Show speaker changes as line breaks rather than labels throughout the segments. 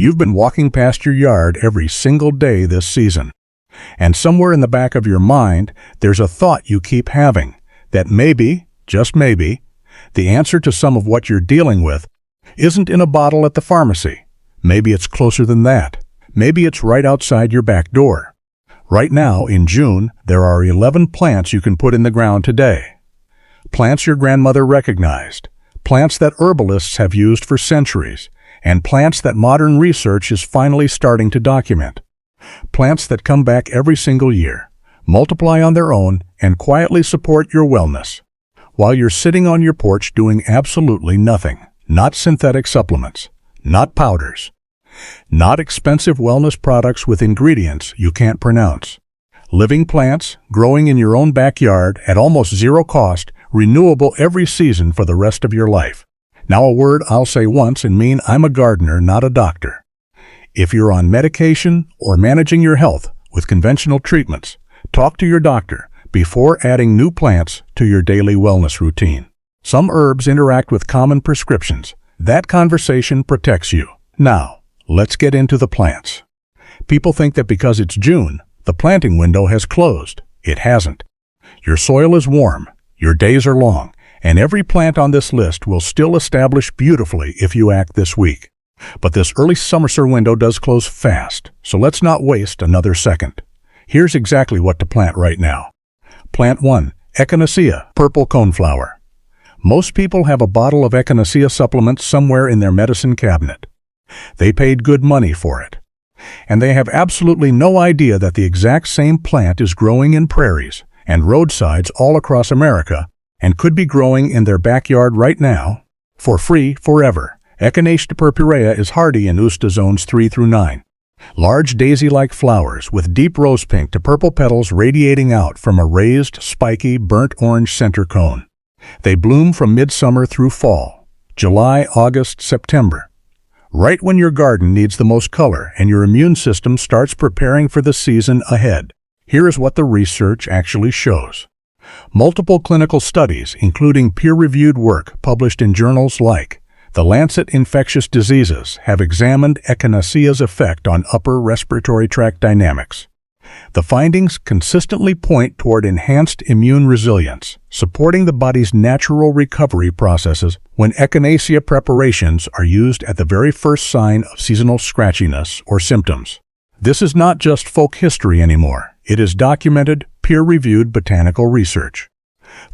You've been walking past your yard every single day this season. And somewhere in the back of your mind, there's a thought you keep having that maybe, just maybe, the answer to some of what you're dealing with isn't in a bottle at the pharmacy. Maybe it's closer than that. Maybe it's right outside your back door. Right now, in June, there are 11 plants you can put in the ground today. Plants your grandmother recognized, plants that herbalists have used for centuries, and plants that modern research is finally starting to document. Plants that come back every single year, multiply on their own, and quietly support your wellness, while you're sitting on your porch doing absolutely nothing. Not synthetic supplements, not powders, not expensive wellness products with ingredients you can't pronounce. Living plants, growing in your own backyard at almost zero cost, renewable every season for the rest of your life. Now a word I'll say once and mean I'm a gardener, not a doctor. If you're on medication or managing your health with conventional treatments, talk to your doctor before adding new plants to your daily wellness routine. Some herbs interact with common prescriptions. That conversation protects you. Now, let's get into the plants. People think that because it's June, the planting window has closed. It hasn't. Your soil is warm, your days are long, and every plant on this list will still establish beautifully if you act this week. But this early summer window does close fast, so let's not waste another second. Here's exactly what to plant right now. Plant 1. Echinacea, purple coneflower. Most people have a bottle of echinacea supplement somewhere in their medicine cabinet. They paid good money for it. And they have absolutely no idea that the exact same plant is growing in prairies and roadsides all across America and could be growing in their backyard right now for free forever. Echinacea purpurea is hardy in USDA zones 3 through 9. Large daisy-like flowers with deep rose pink to purple petals radiating out from a raised, spiky, burnt orange center cone. They bloom from midsummer through fall, July, August, September. Right when your garden needs the most color and your immune system starts preparing for the season ahead. Here is what the research actually shows. Multiple clinical studies, including peer-reviewed work published in journals like The Lancet Infectious Diseases, have examined Echinacea's effect on upper respiratory tract dynamics. The findings consistently point toward enhanced immune resilience, supporting the body's natural recovery processes when Echinacea preparations are used at the very first sign of seasonal scratchiness or symptoms. This is not just folk history anymore. It is documented, peer-reviewed botanical research.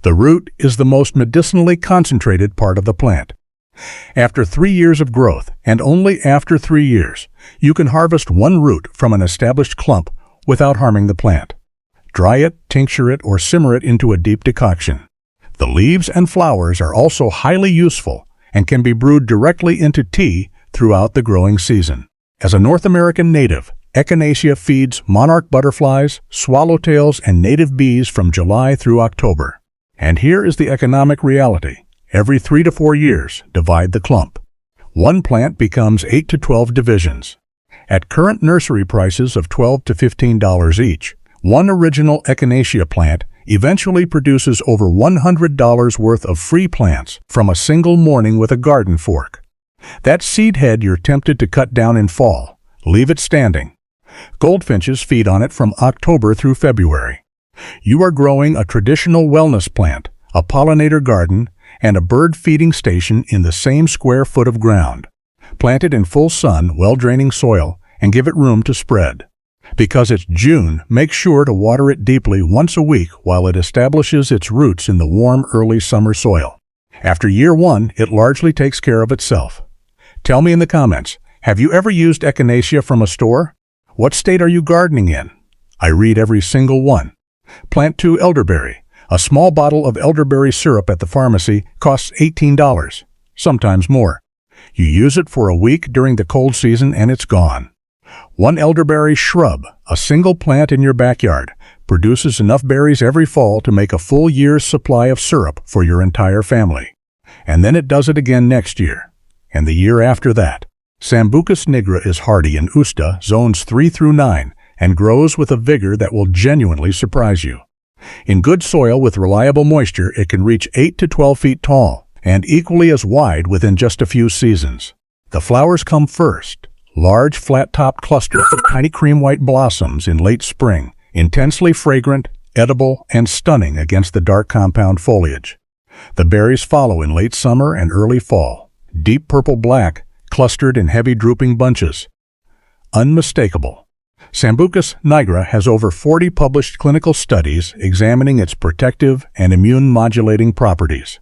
The root is the most medicinally concentrated part of the plant. After 3 years of growth, and only after 3 years, you can harvest one root from an established clump without harming the plant. Dry it, tincture it, or simmer it into a deep decoction. The leaves and flowers are also highly useful and can be brewed directly into tea throughout the growing season. As a North American native, Echinacea feeds monarch butterflies, swallowtails, and native bees from July through October. And here is the economic reality. Every 3 to 4 years, divide the clump. One plant becomes 8 to 12 divisions. At current nursery prices of $12 to $15 each, one original Echinacea plant eventually produces over $100 worth of free plants from a single morning with a garden fork. That seed head you're tempted to cut down in fall, leave it standing. Goldfinches feed on it from October through February. You are growing a traditional wellness plant, a pollinator garden, and a bird feeding station in the same square foot of ground. Plant it in full sun, well-draining soil, and give it room to spread. Because it's June, make sure to water it deeply once a week while it establishes its roots in the warm early summer soil. After year 1, it largely takes care of itself. Tell me in the comments, have you ever used Echinacea from a store? What state are you gardening in? I read every single one. Plant 2 elderberry. A small bottle of elderberry syrup at the pharmacy costs $18, sometimes more. You use it for a week during the cold season and it's gone. One elderberry shrub, a single plant in your backyard, produces enough berries every fall to make a full year's supply of syrup for your entire family. And then it does it again next year, and the year after that. Sambucus nigra is hardy in USDA zones 3 through 9 and grows with a vigor that will genuinely surprise you. In good soil with reliable moisture, it can reach 8 to 12 feet tall and equally as wide within just a few seasons. The flowers come first, large flat-topped clusters of tiny cream-white blossoms in late spring, intensely fragrant, edible, and stunning against the dark compound foliage. The berries follow in late summer and early fall, deep purple-black, clustered in heavy drooping bunches. Unmistakable. Sambucus nigra has over 40 published clinical studies examining its protective and immune-modulating properties.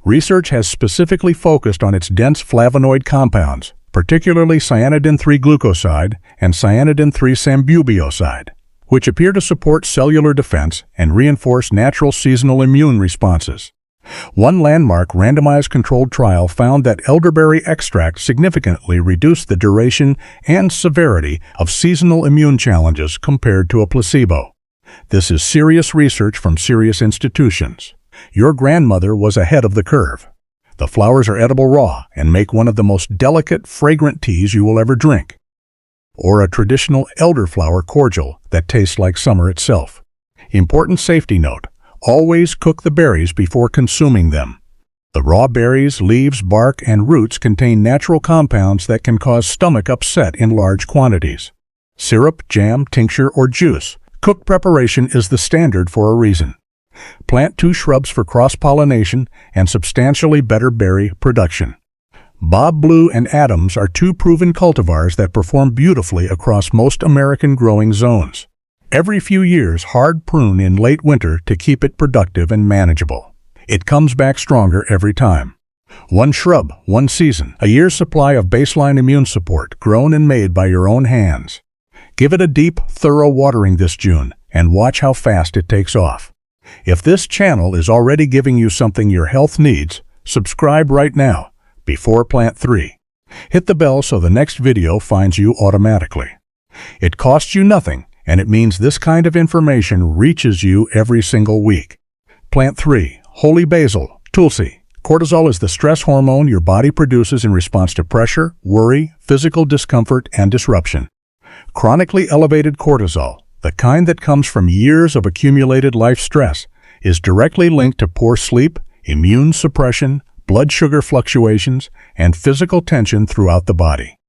Research has specifically focused on its dense flavonoid compounds, particularly cyanidin-3 glucoside and cyanidin-3 sambubioside, which appear to support cellular defense and reinforce natural seasonal immune responses. One landmark randomized controlled trial found that elderberry extract significantly reduced the duration and severity of seasonal immune challenges compared to a placebo. This is serious research from serious institutions. Your grandmother was ahead of the curve. The flowers are edible raw and make one of the most delicate, fragrant teas you will ever drink. Or a traditional elderflower cordial that tastes like summer itself. Important safety note: always cook the berries before consuming them. The raw berries, leaves, bark, and roots contain natural compounds that can cause stomach upset in large quantities. Syrup, jam, tincture, or juice. Cooked preparation is the standard for a reason. Plant 2 shrubs for cross-pollination and substantially better berry production. Bob Blue and Adams are 2 proven cultivars that perform beautifully across most American growing zones. Every few years, hard prune in late winter to keep it productive and manageable. It comes back stronger every time. 1 shrub, 1 season, a year's supply of baseline immune support, grown and made by your own hands. Give it a deep, thorough watering this June, and watch how fast it takes off. If this channel is already giving you something your health needs, subscribe right now, before Plant 3. Hit the bell so the next video finds you automatically. It costs you nothing, and it means this kind of information reaches you every single week. Plant 3. Holy Basil, Tulsi. Cortisol is the stress hormone your body produces in response to pressure, worry, physical discomfort, and disruption. Chronically elevated cortisol, the kind that comes from years of accumulated life stress, is directly linked to poor sleep, immune suppression, blood sugar fluctuations, and physical tension throughout the body.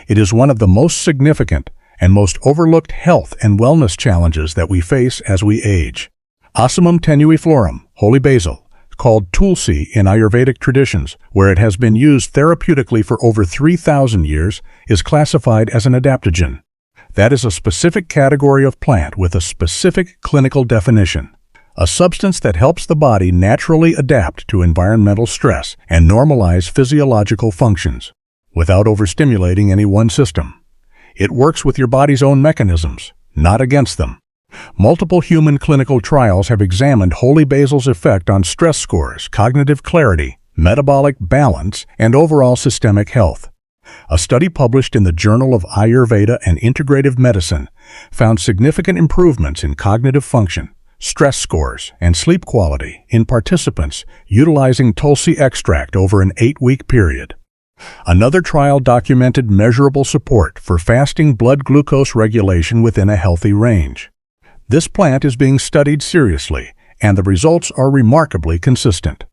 It is one of the most significant and most overlooked health and wellness challenges that we face as we age. Ocimum tenuiflorum, holy basil, called Tulsi in Ayurvedic traditions, where it has been used therapeutically for over 3,000 years, is classified as an adaptogen. That is a specific category of plant with a specific clinical definition. A substance that helps the body naturally adapt to environmental stress and normalize physiological functions, without overstimulating any one system. It works with your body's own mechanisms, not against them. Multiple human clinical trials have examined holy basil's effect on stress scores, cognitive clarity, metabolic balance, and overall systemic health. A study published in the Journal of Ayurveda and Integrative Medicine found significant improvements in cognitive function, stress scores, and sleep quality in participants utilizing Tulsi extract over an 8-week period. Another trial documented measurable support for fasting blood glucose regulation within a healthy range. This plant is being studied seriously, and the results are remarkably consistent.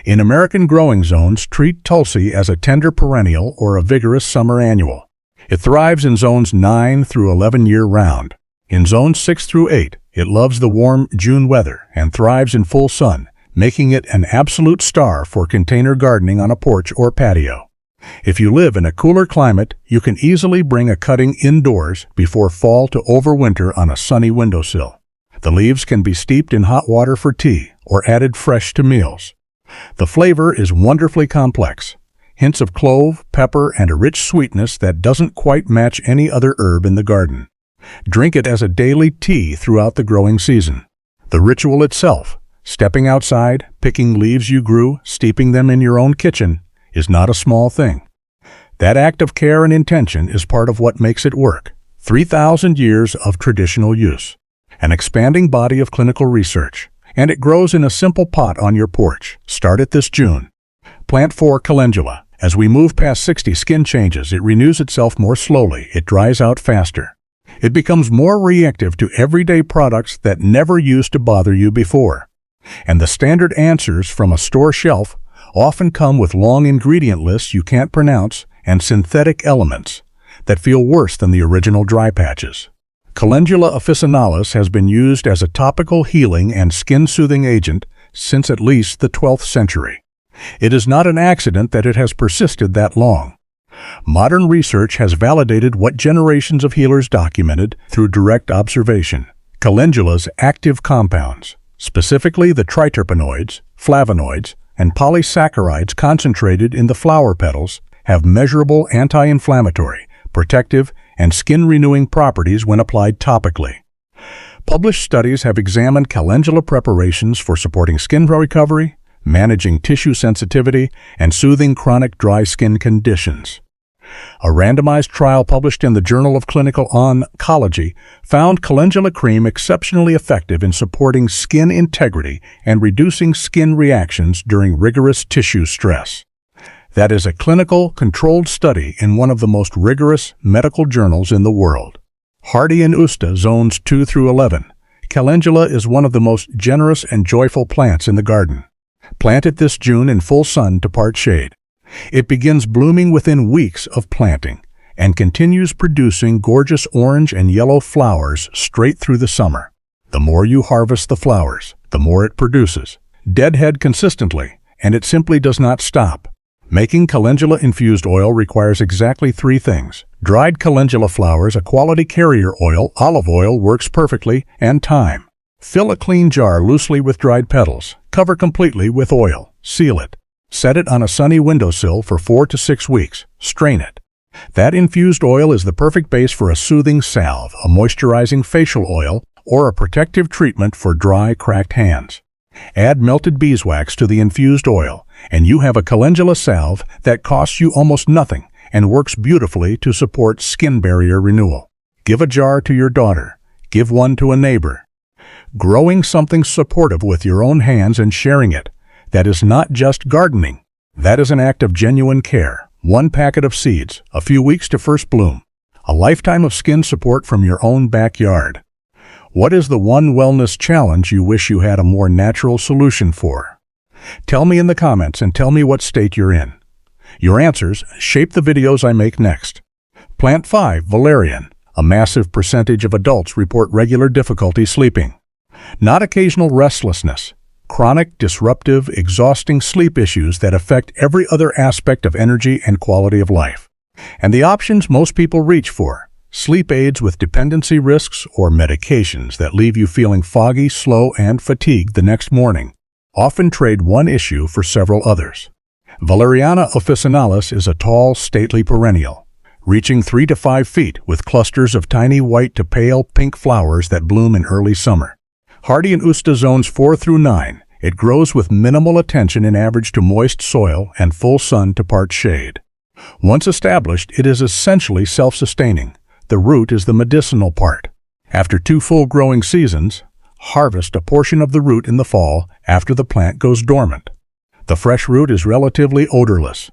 In American growing zones, treat Tulsi as a tender perennial or a vigorous summer annual. It thrives in zones 9 through 11 year-round. In zones 6 through 8, it loves the warm June weather and thrives in full sun, making it an absolute star for container gardening on a porch or patio. If you live in a cooler climate, you can easily bring a cutting indoors before fall to overwinter on a sunny windowsill. The leaves can be steeped in hot water for tea or added fresh to meals. The flavor is wonderfully complex. Hints of clove, pepper, and a rich sweetness that doesn't quite match any other herb in the garden. Drink it as a daily tea throughout the growing season. The ritual itself, stepping outside, picking leaves you grew, steeping them in your own kitchen, is not a small thing. That act of care and intention is part of what makes it work. 3,000 years of traditional use. An expanding body of clinical research. And it grows in a simple pot on your porch. Start it this June. Plant 4 calendula. As we move past 60, skin changes. It renews itself more slowly. It dries out faster. It becomes more reactive to everyday products that never used to bother you before. And the standard answers from a store shelf often come with long ingredient lists you can't pronounce and synthetic elements. that feel worse than the original dry patches. Calendula officinalis has been used as a topical healing and skin-soothing agent since at least the 12th century. It is not an accident that it has persisted that long. Modern research has validated what generations of healers documented through direct observation. Calendula's active compounds, specifically the triterpenoids, flavonoids, and polysaccharides concentrated in the flower petals, have measurable anti-inflammatory, protective, and skin-renewing properties when applied topically. Published studies have examined calendula preparations for supporting skin recovery, managing tissue sensitivity, and soothing chronic dry skin conditions. A randomized trial published in the Journal of Clinical Oncology found calendula cream exceptionally effective in supporting skin integrity and reducing skin reactions during rigorous tissue stress. That is a clinical, controlled study in one of the most rigorous medical journals in the world. Hardy and Usta, zones 2 through 11. Calendula is one of the most generous and joyful plants in the garden. Plant it this June in full sun to part shade. It begins blooming within weeks of planting and continues producing gorgeous orange and yellow flowers straight through the summer. The more you harvest the flowers, the more it produces. Deadhead consistently, and it simply does not stop. Making calendula-infused oil requires exactly 3 things. Dried calendula flowers, a quality carrier oil, olive oil works perfectly, and time. Fill a clean jar loosely with dried petals. Cover completely with oil. Seal it. Set it on a sunny windowsill for 4 to 6 weeks. Strain it. That infused oil is the perfect base for a soothing salve, a moisturizing facial oil, or a protective treatment for dry, cracked hands. Add melted beeswax to the infused oil, and you have a calendula salve that costs you almost nothing and works beautifully to support skin barrier renewal. Give a jar to your daughter. Give one to a neighbor. Growing something supportive with your own hands and sharing it. That is not just gardening. That is an act of genuine care. 1 packet of seeds, a few weeks to first bloom. A lifetime of skin support from your own backyard. What is the one wellness challenge you wish you had a more natural solution for? Tell me in the comments and tell me what state you're in. Your answers shape the videos I make next. Plant 5, valerian. A massive percentage of adults report regular difficulty sleeping. Not occasional restlessness. Chronic, disruptive, exhausting sleep issues that affect every other aspect of energy and quality of life. And the options most people reach for: sleep aids with dependency risks or medications that leave you feeling foggy, slow, and fatigued the next morning. Often trade one issue for several others. Valeriana officinalis is a tall, stately perennial, reaching 3 to 5 feet with clusters of tiny white to pale pink flowers that bloom in early summer. Hardy in Usta zones 4 through 9, it grows with minimal attention in average to moist soil and full sun to part shade. Once established, it is essentially self-sustaining. The root is the medicinal part. After 2 full growing seasons, harvest a portion of the root in the fall after the plant goes dormant. The fresh root is relatively odorless.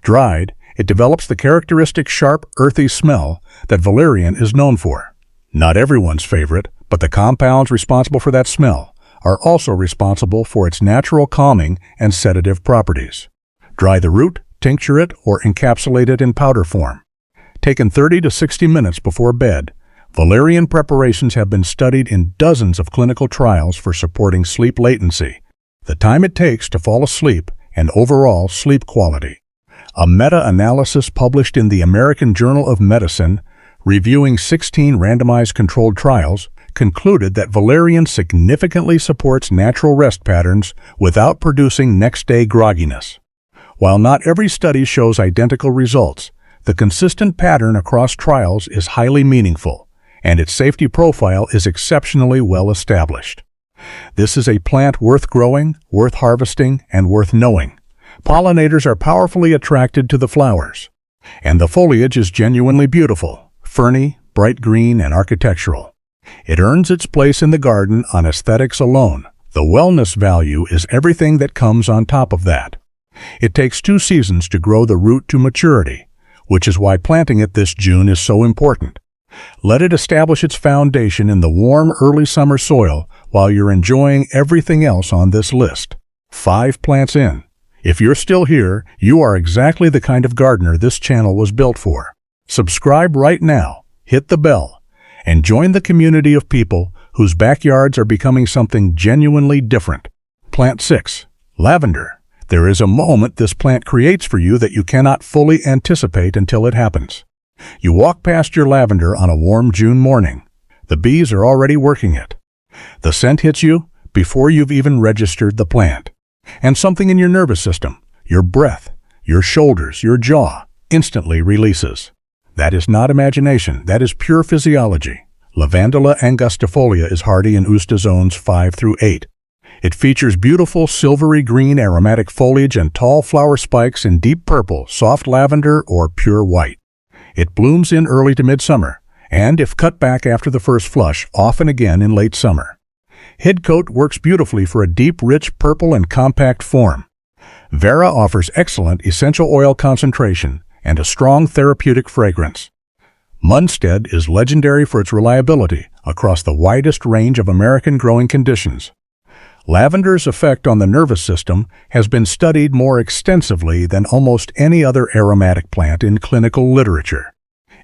Dried, it develops the characteristic sharp, earthy smell that valerian is known for. Not everyone's favorite, but the compounds responsible for that smell are also responsible for its natural calming and sedative properties. Dry the root, tincture it, or encapsulate it in powder form. Taken 30 to 60 minutes before bed, valerian preparations have been studied in dozens of clinical trials for supporting sleep latency, the time it takes to fall asleep, and overall sleep quality. A meta-analysis published in the American Journal of Medicine, reviewing 16 randomized controlled trials, concluded that valerian significantly supports natural rest patterns without producing next-day grogginess. While not every study shows identical results, the consistent pattern across trials is highly meaningful, and its safety profile is exceptionally well established. This is a plant worth growing, worth harvesting, and worth knowing. Pollinators are powerfully attracted to the flowers, and the foliage is genuinely beautiful, ferny, bright green, and architectural. It earns its place in the garden on aesthetics alone. The wellness value is everything that comes on top of that. It takes 2 seasons to grow the root to maturity, which is why planting it this June is so important. Let it establish its foundation in the warm early summer soil while you're enjoying everything else on this list. 5 plants in. If you're still here, you are exactly the kind of gardener this channel was built for. Subscribe right now, hit the bell, and join the community of people whose backyards are becoming something genuinely different. Plant 6. Lavender. There is a moment this plant creates for you that you cannot fully anticipate until it happens. You walk past your lavender on a warm June morning. The bees are already working it. The scent hits you before you've even registered the plant. And something in your nervous system, your breath, your shoulders, your jaw, instantly releases. That is not imagination, that is pure physiology. Lavandula angustifolia is hardy in Usta zones 5 through 8. It features beautiful silvery green aromatic foliage and tall flower spikes in deep purple, soft lavender, or pure white. It blooms in early to midsummer, and if cut back after the first flush, often again in late summer. Head coat works beautifully for a deep, rich purple and compact form. Vera offers excellent essential oil concentration and a strong therapeutic fragrance. Munstead is legendary for its reliability across the widest range of American growing conditions. Lavender's effect on the nervous system has been studied more extensively than almost any other aromatic plant in clinical literature.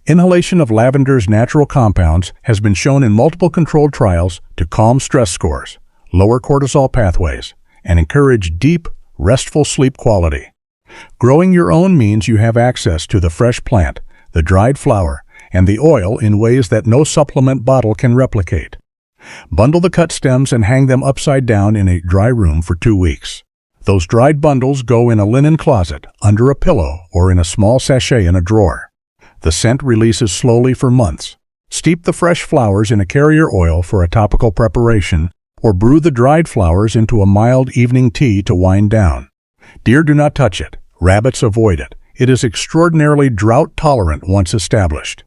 Inhalation of lavender's natural compounds has been shown in multiple controlled trials to calm stress scores, lower cortisol pathways, and encourage deep, restful sleep quality. Growing your own means you have access to the fresh plant, the dried flower, and the oil in ways that no supplement bottle can replicate. Bundle the cut stems and hang them upside down in a dry room for 2 weeks. Those dried bundles go in a linen closet, under a pillow, or in a small sachet in a drawer. The scent releases slowly for months. Steep the fresh flowers in a carrier oil for a topical preparation, or brew the dried flowers into a mild evening tea to wind down. Deer do not touch it. Rabbits avoid it. It is extraordinarily drought-tolerant once established.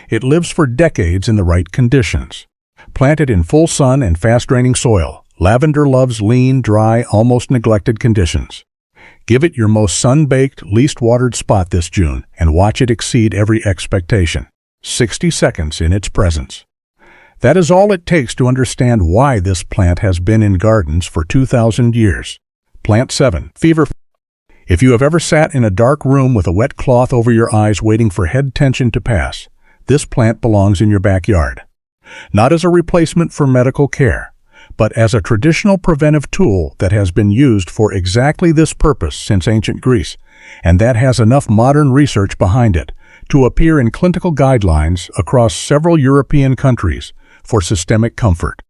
It lives for decades in the right conditions. Planted in full sun and fast-draining soil, lavender loves lean, dry, almost neglected conditions. Give it your most sun-baked, least watered spot this June and watch it exceed every expectation. 60 seconds in its presence. That is all it takes to understand why this plant has been in gardens for 2,000 years. Plant 7. Fever. If you have ever sat in a dark room with a wet cloth over your eyes waiting for head tension to pass, this plant belongs in your backyard. Not as a replacement for medical care, but as a traditional preventive tool that has been used for exactly this purpose since ancient Greece, and that has enough modern research behind it to appear in clinical guidelines across several European countries for systemic comfort.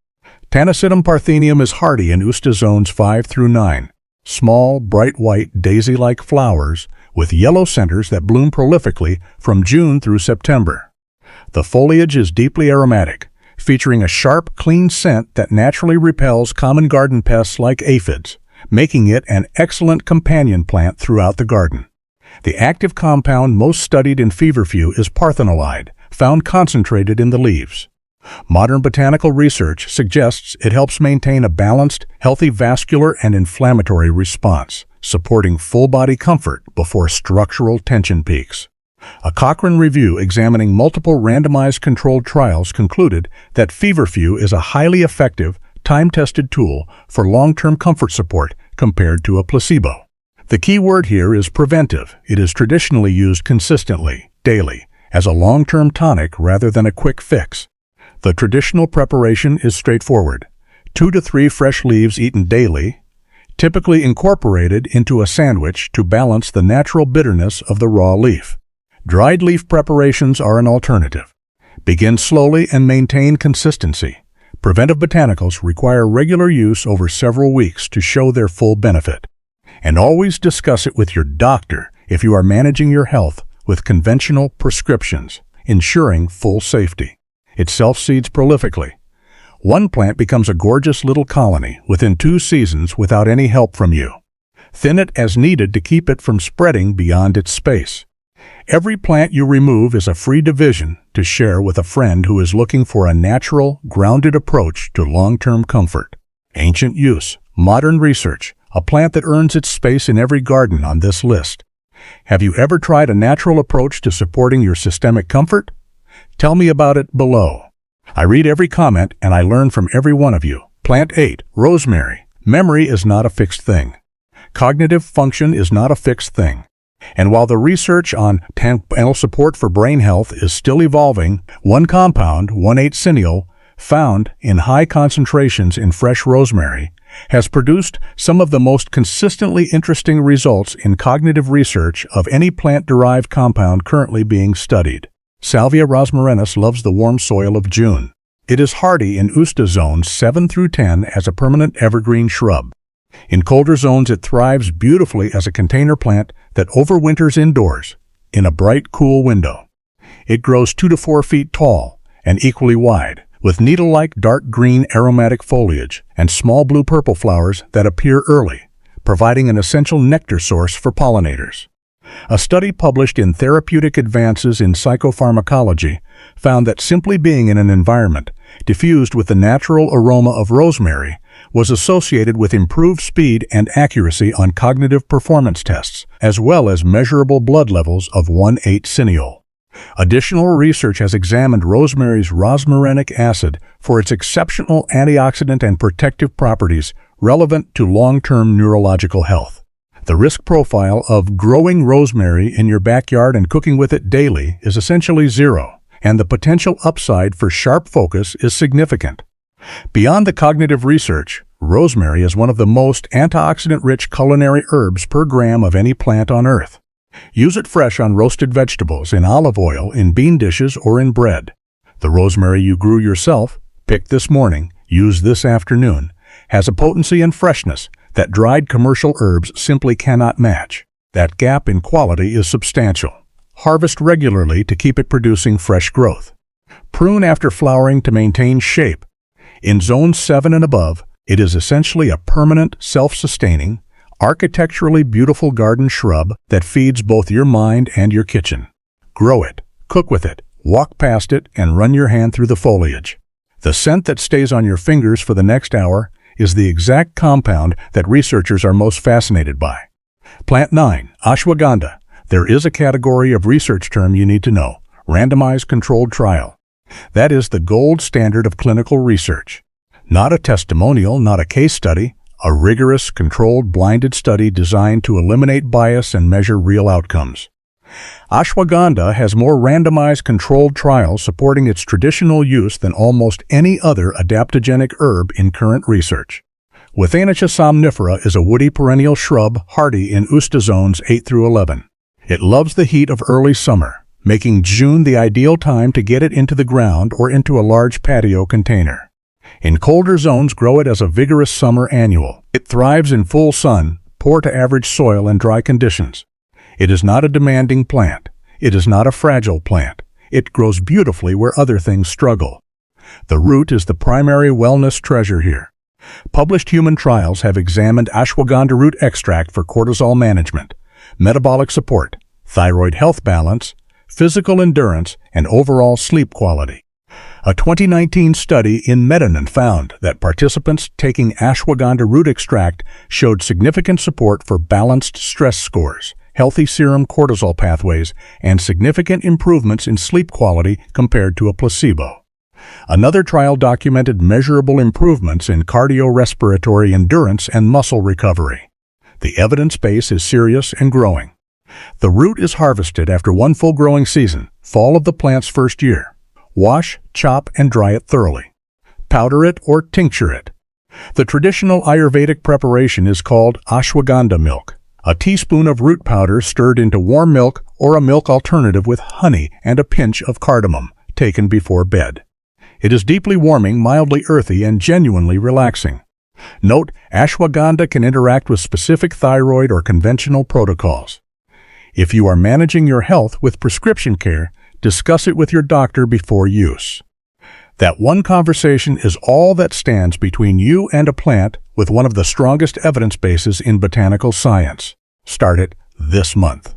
Tanacidum parthenium is hardy in Usta zones 5 through 9. Small, bright white, daisy-like flowers with yellow centers that bloom prolifically from June through September. The foliage is deeply aromatic, featuring a sharp, clean scent that naturally repels common garden pests like aphids, making it an excellent companion plant throughout the garden. The active compound most studied in feverfew is parthenolide, found concentrated in the leaves. Modern botanical research suggests it helps maintain a balanced, healthy vascular and inflammatory response, supporting full-body comfort before structural tension peaks. A Cochrane review examining multiple randomized controlled trials concluded that feverfew is a highly effective, time-tested tool for long-term comfort support compared to a placebo. The key word here is preventive. It is traditionally used consistently, daily, as a long-term tonic rather than a quick fix. The traditional preparation is straightforward. 2 to 3 fresh leaves eaten daily, typically incorporated into a sandwich to balance the natural bitterness of the raw leaf. Dried leaf preparations are an alternative. Begin slowly and maintain consistency. Preventive botanicals require regular use over several weeks to show their full benefit. And always discuss it with your doctor if you are managing your health with conventional prescriptions, ensuring full safety. It self-seeds prolifically. One plant becomes a gorgeous little colony within 2 seasons without any help from you. Thin it as needed to keep it from spreading beyond its space. Every plant you remove is a free division to share with a friend who is looking for a natural, grounded approach to long-term comfort. Ancient use, modern research, a plant that earns its space in every garden on this list. Have you ever tried a natural approach to supporting your systemic comfort? Tell me about it below. I read every comment and I learn from every one of you. Plant 8. Rosemary. Memory is not a fixed thing. Cognitive function is not a fixed thing. And while the research on panel support for brain health is still evolving, one compound, 1,8-cineol, found in high concentrations in fresh rosemary, has produced some of the most consistently interesting results in cognitive research of any plant-derived compound currently being studied. Salvia rosmarinus loves the warm soil of June. It is hardy in Usta zones 7 through 10 as a permanent evergreen shrub. In colder zones, it thrives beautifully as a container plant that overwinters indoors, in a bright, cool window. It grows 2 to 4 feet tall and equally wide, with needle-like dark green aromatic foliage and small blue-purple flowers that appear early, providing an essential nectar source for pollinators. A study published in Therapeutic Advances in Psychopharmacology found that simply being in an environment diffused with the natural aroma of rosemary was associated with improved speed and accuracy on cognitive performance tests, as well as measurable blood levels of 1,8-cineol. Additional research has examined rosemary's rosmarinic acid for its exceptional antioxidant and protective properties relevant to long-term neurological health. The risk profile of growing rosemary in your backyard and cooking with it daily is essentially zero, and the potential upside for sharp focus is significant. Beyond the cognitive research, rosemary is one of the most antioxidant-rich culinary herbs per gram of any plant on Earth. Use it fresh on roasted vegetables, in olive oil, in bean dishes, or in bread. The rosemary you grew yourself, picked this morning, used this afternoon, has a potency and freshness that dried commercial herbs simply cannot match. That gap in quality is substantial. Harvest regularly to keep it producing fresh growth. Prune after flowering to maintain shape. In Zone 7 and above, it is essentially a permanent, self-sustaining, architecturally beautiful garden shrub that feeds both your mind and your kitchen. Grow it, cook with it, walk past it, and run your hand through the foliage. The scent that stays on your fingers for the next hour is the exact compound that researchers are most fascinated by. Plant 9, ashwagandha. There is a category of research term you need to know: randomized controlled trial. That is the gold standard of clinical research. Not a testimonial, not a case study, a rigorous, controlled, blinded study designed to eliminate bias and measure real outcomes. Ashwagandha has more randomized controlled trials supporting its traditional use than almost any other adaptogenic herb in current research. Withanacea somnifera is a woody perennial shrub hardy in Usta zones 8 through 11. It loves the heat of early summer, making June the ideal time to get it into the ground or into a large patio container. In colder zones, grow it as a vigorous summer annual. It thrives in full sun, poor to average soil, and dry conditions. It is not a demanding plant. It is not a fragile plant. It grows beautifully where other things struggle. The root is the primary wellness treasure here. Published human trials have examined ashwagandha root extract for cortisol management, metabolic support, thyroid health balance, physical endurance, and overall sleep quality. A 2019 study in Medicinal found that participants taking ashwagandha root extract showed significant support for balanced stress scores, healthy serum cortisol pathways, and significant improvements in sleep quality compared to a placebo. Another trial documented measurable improvements in cardiorespiratory endurance and muscle recovery. The evidence base is serious and growing. The root is harvested after one full growing season, fall of the plant's first year. Wash, chop, and dry it thoroughly. Powder it or tincture it. The traditional Ayurvedic preparation is called ashwagandha milk, a teaspoon of root powder stirred into warm milk or a milk alternative with honey and a pinch of cardamom, taken before bed. It is deeply warming, mildly earthy, and genuinely relaxing. Note, ashwagandha can interact with specific thyroid or conventional protocols. If you are managing your health with prescription care, discuss it with your doctor before use. That one conversation is all that stands between you and a plant with one of the strongest evidence bases in botanical science. Start it this month.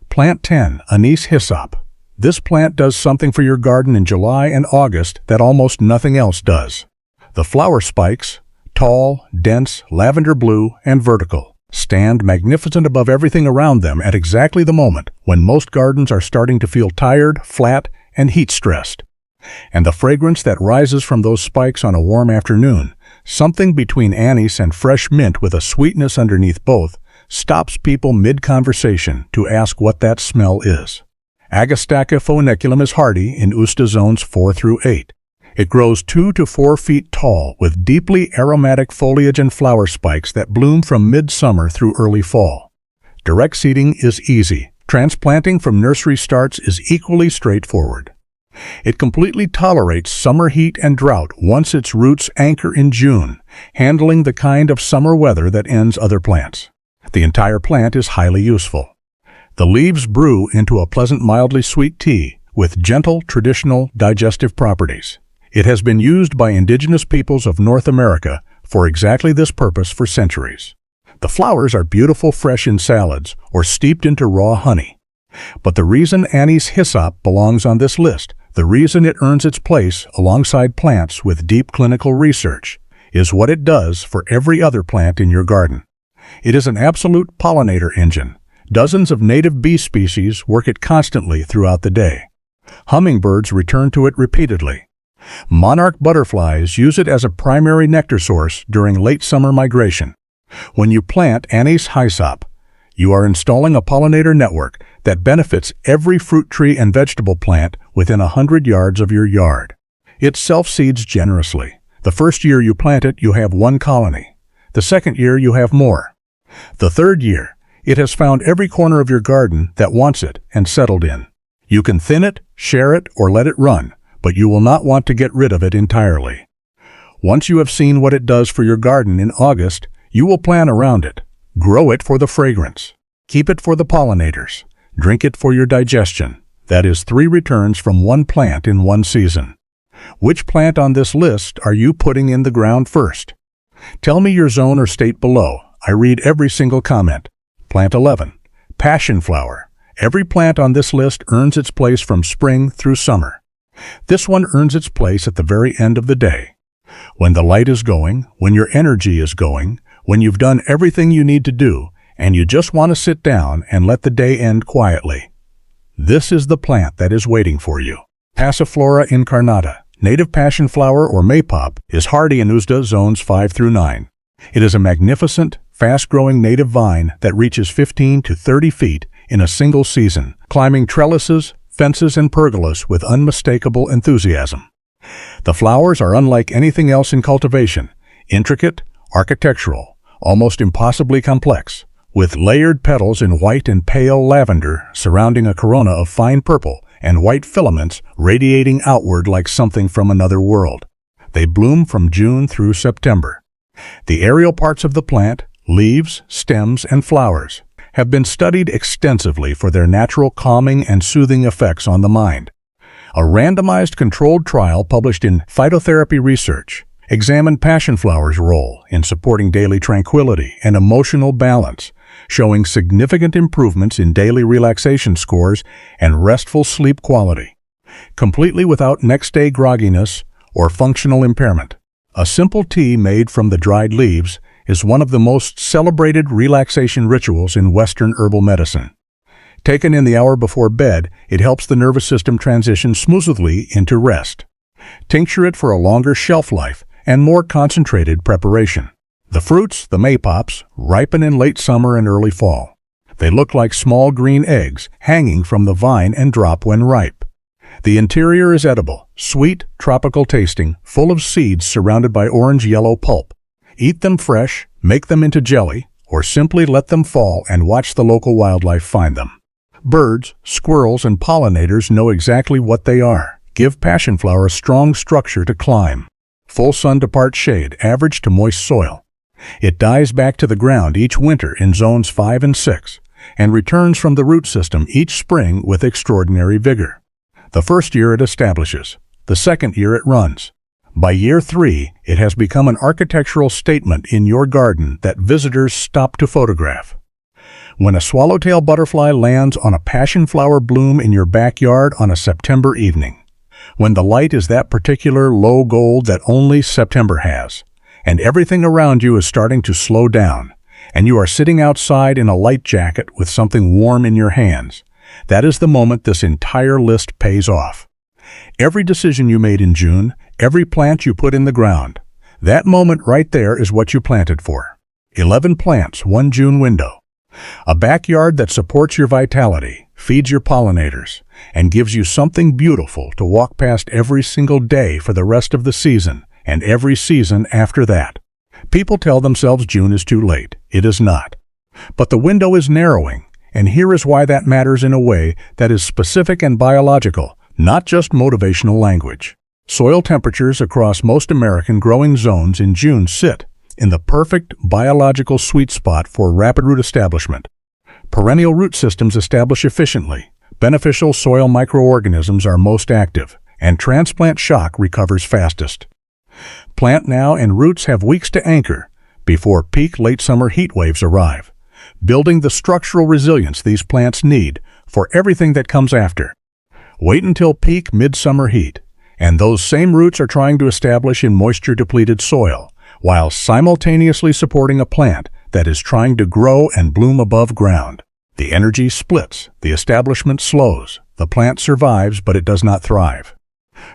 Plant 10, anise hyssop. This plant does something for your garden in July and August that almost nothing else does. The flower spikes, tall, dense, lavender blue, and vertical, stand magnificent above everything around them at exactly the moment when most gardens are starting to feel tired, flat, and heat-stressed. And the fragrance that rises from those spikes on a warm afternoon, something between anise and fresh mint with a sweetness underneath both, stops people mid-conversation to ask what that smell is. Agastaca foeniculum is hardy in Usta zones 4 through 8. It grows 2 to 4 feet tall with deeply aromatic foliage and flower spikes that bloom from midsummer through early fall. Direct seeding is easy. Transplanting from nursery starts is equally straightforward. It completely tolerates summer heat and drought once its roots anchor in June, handling the kind of summer weather that ends other plants. The entire plant is highly useful. The leaves brew into a pleasant, mildly sweet tea with gentle, traditional digestive properties. It has been used by indigenous peoples of North America for exactly this purpose for centuries. The flowers are beautiful fresh in salads or steeped into raw honey. But the reason anise hyssop belongs on this list, the reason it earns its place alongside plants with deep clinical research, is what it does for every other plant in your garden. It is an absolute pollinator engine. Dozens of native bee species work it constantly throughout the day. Hummingbirds return to it repeatedly. Monarch butterflies use it as a primary nectar source during late summer migration. When you plant anise hyssop, you are installing a pollinator network that benefits every fruit tree and vegetable plant within 100 yards of your yard. It self-seeds generously. The first year you plant it, you have 1 colony. The second year, you have more. The third year, it has found every corner of your garden that wants it and settled in. You can thin it, share it, or let it run, but you will not want to get rid of it entirely. Once you have seen what it does for your garden in August, you will plan around it. Grow it for the fragrance. Keep it for the pollinators. Drink it for your digestion. That is 3 returns from 1 plant in 1 season. Which plant on this list are you putting in the ground first? Tell me your zone or state below. I read every single comment. Plant 11. Passion flower. Every plant on this list earns its place from spring through summer. This one earns its place at the very end of the day. When the light is going, when your energy is going, when you've done everything you need to do, and you just want to sit down and let the day end quietly. This is the plant that is waiting for you. Passiflora incarnata, native passion flower or maypop, is hardy in Usta zones 5 through 9. It is a magnificent, fast-growing native vine that reaches 15 to 30 feet in a single season, climbing trellises, fences, and pergolas with unmistakable enthusiasm. The flowers are unlike anything else in cultivation, intricate, architectural, almost impossibly complex, with layered petals in white and pale lavender surrounding a corona of fine purple and white filaments radiating outward like something from another world. They bloom from June through September. The aerial parts of the plant, leaves, stems, and flowers, have been studied extensively for their natural calming and soothing effects on the mind. A randomized controlled trial published in Phytotherapy Research examined passionflower's role in supporting daily tranquility and emotional balance, showing significant improvements in daily relaxation scores and restful sleep quality, completely without next-day grogginess or functional impairment. A simple tea made from the dried leaves is one of the most celebrated relaxation rituals in Western herbal medicine. Taken in the hour before bed, it helps the nervous system transition smoothly into rest. Tincture it for a longer shelf life and more concentrated preparation. The fruits, the maypops, ripen in late summer and early fall. They look like small green eggs hanging from the vine and drop when ripe. The interior is edible, sweet, tropical tasting, full of seeds surrounded by orange-yellow pulp. Eat them fresh, make them into jelly, or simply let them fall and watch the local wildlife find them. Birds, squirrels, and pollinators know exactly what they are. Give passionflower a strong structure to climb. Full sun to part shade, average to moist soil. It dies back to the ground each winter in zones 5 and 6, and returns from the root system each spring with extraordinary vigor. The first year it establishes. The second year it runs. By year 3, it has become an architectural statement in your garden that visitors stop to photograph. When a swallowtail butterfly lands on a passionflower bloom in your backyard on a September evening, when the light is that particular low gold that only September has, and everything around you is starting to slow down, and you are sitting outside in a light jacket with something warm in your hands, that is the moment this entire list pays off. Every decision you made in June, every plant you put in the ground, that moment right there is what you planted for. 11 plants, 1 June window. A backyard that supports your vitality, feeds your pollinators, and gives you something beautiful to walk past every single day for the rest of the season and every season after that. People tell themselves June is too late. It is not. But the window is narrowing, and here is why that matters in a way that is specific and biological, not just motivational language. Soil temperatures across most American growing zones in June sit in the perfect biological sweet spot for rapid root establishment. Perennial root systems establish efficiently, beneficial soil microorganisms are most active, and transplant shock recovers fastest. Plant now and roots have weeks to anchor before peak late summer heat waves arrive, building the structural resilience these plants need for everything that comes after. Wait until peak midsummer heat, and those same roots are trying to establish in moisture-depleted soil, while simultaneously supporting a plant that is trying to grow and bloom above ground. The energy splits, the establishment slows, the plant survives, but it does not thrive.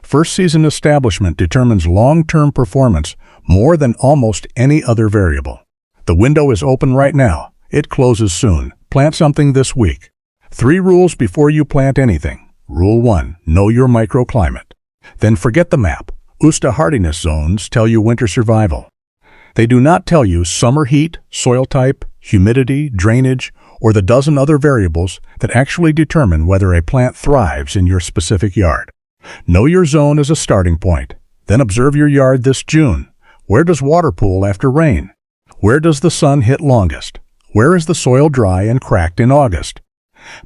First-season establishment determines long-term performance more than almost any other variable. The window is open right now. It closes soon. Plant something this week. 3 rules before you plant anything. Rule 1. Know your microclimate. Then forget the map. USDA hardiness zones tell you winter survival. They do not tell you summer heat, soil type, humidity, drainage, or the dozen other variables that actually determine whether a plant thrives in your specific yard. Know your zone as a starting point. Then observe your yard this June. Where does water pool after rain? Where does the sun hit longest? Where is the soil dry and cracked in August?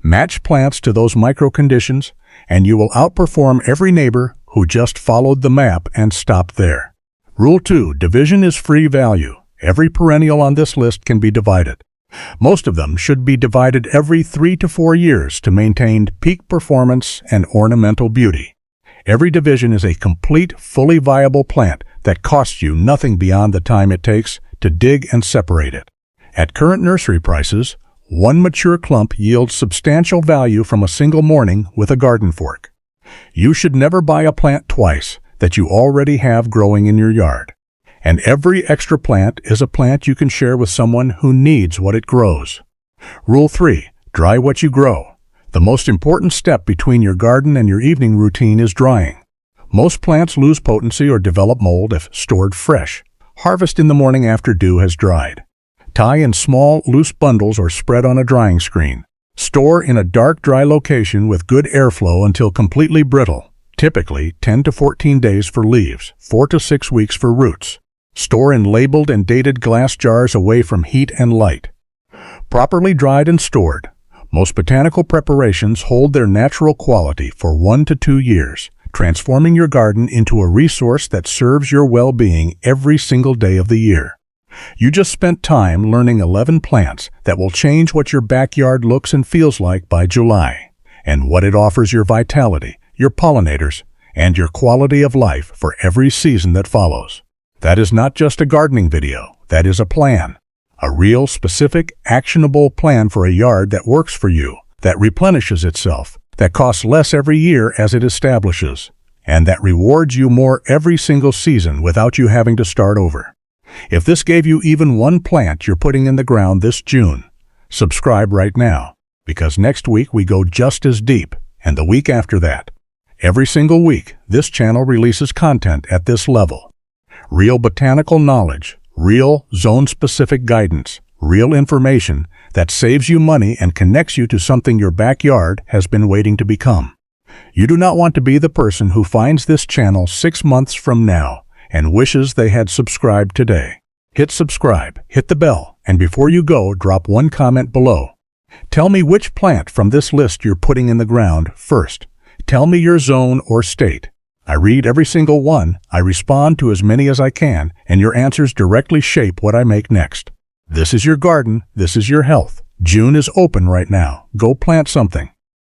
Match plants to those micro conditions, and you will outperform every neighbor who just followed the map and stopped there. Rule 2. Division is free value. Every perennial on this list can be divided. Most of them should be divided every 3 to 4 years to maintain peak performance and ornamental beauty. Every division is a complete, fully viable plant that costs you nothing beyond the time it takes to dig and separate it. At current nursery prices, one mature clump yields substantial value from a single morning with a garden fork. You should never buy a plant twice that you already have growing in your yard. And every extra plant is a plant you can share with someone who needs what it grows. Rule 3. Dry what you grow. The most important step between your garden and your evening routine is drying. Most plants lose potency or develop mold if stored fresh. Harvest in the morning after dew has dried. Tie in small, loose bundles or spread on a drying screen. Store in a dark, dry location with good airflow until completely brittle. Typically 10 to 14 days for leaves, 4 to 6 weeks for roots. Store in labeled and dated glass jars away from heat and light. Properly dried and stored, most botanical preparations hold their natural quality for 1 to 2 years, transforming your garden into a resource that serves your well-being every single day of the year. You just spent time learning 11 plants that will change what your backyard looks and feels like by July, and what it offers your vitality, your pollinators, and your quality of life for every season that follows. That is not just a gardening video, that is a plan. A real, specific, actionable plan for a yard that works for you, that replenishes itself, that costs less every year as it establishes, and that rewards you more every single season without you having to start over. If this gave you even one plant you're putting in the ground this June, subscribe right now, because next week we go just as deep, and the week after that. Every single week, this channel releases content at this level. Real botanical knowledge, real zone-specific guidance, real information that saves you money and connects you to something your backyard has been waiting to become. You do not want to be the person who finds this channel 6 months from now and wishes they had subscribed today. Hit subscribe, hit the bell, and before you go, drop one comment below. Tell me which plant from this list you're putting in the ground first. Tell me your zone or state. I read every single one, I respond to as many as I can, and your answers directly shape what I make next. This is your garden, this is your health. June is open right now. Go plant something.